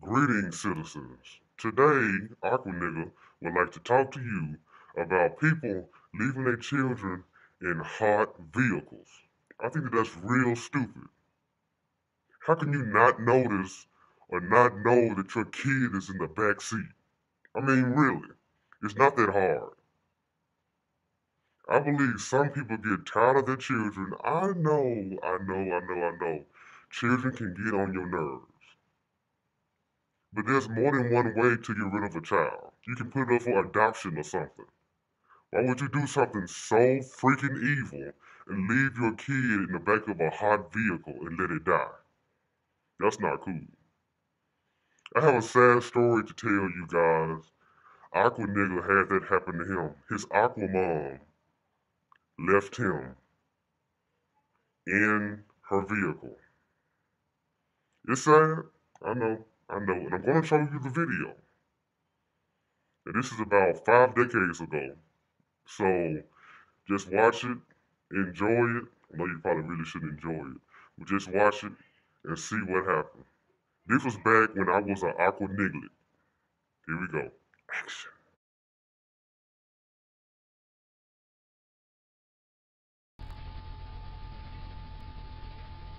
Greetings, citizens. Today, Aqua Nigga would like to talk to you about people leaving their children in hot vehicles. I think that's real stupid. How can you not notice or not know that your kid is in the back seat? I mean, really, it's not that hard. I believe some people get tired of their children. I know. Children can get on your nerves. But there's more than one way to get rid of a child. You can put it up for adoption or something. Why would you do something so freaking evil and leave your kid in the back of a hot vehicle and let it die? That's not cool. I have a sad story to tell you guys. Aqua Nigga had that happen to him. His Aqua mom left him in her vehicle. It's sad. I know. And I'm going to show you the video. And this is about 5 decades ago. So just watch it, enjoy it. I know you probably really shouldn't enjoy it, but just watch it and see what happened. This was back when I was an Aqua Niglet. Here we go. Action.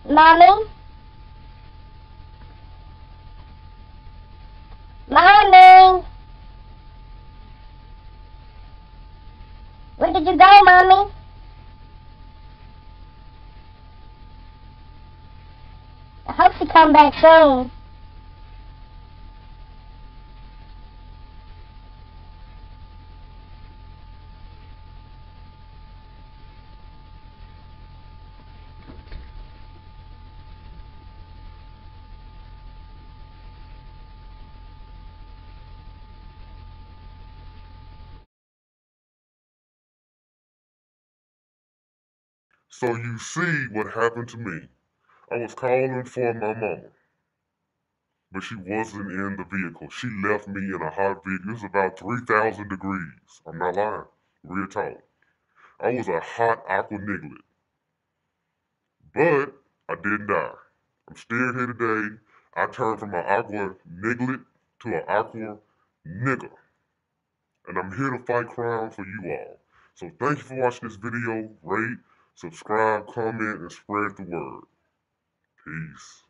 Mommy? Mommy? Where did you go, Mommy? I hope she come back soon. So you see what happened to me. I was calling for my mama, but she wasn't in the vehicle. She left me in a hot vehicle. It was about 3,000 degrees. I'm not lying. Real talk. I was a hot Aqua Niglet. But I didn't die. I'm still here today. I turned from an Aqua Niglet to an Aqua Nigga. And I'm here to fight crime for you all. So thank you for watching this video. Rate, subscribe, comment, and spread the word. Peace.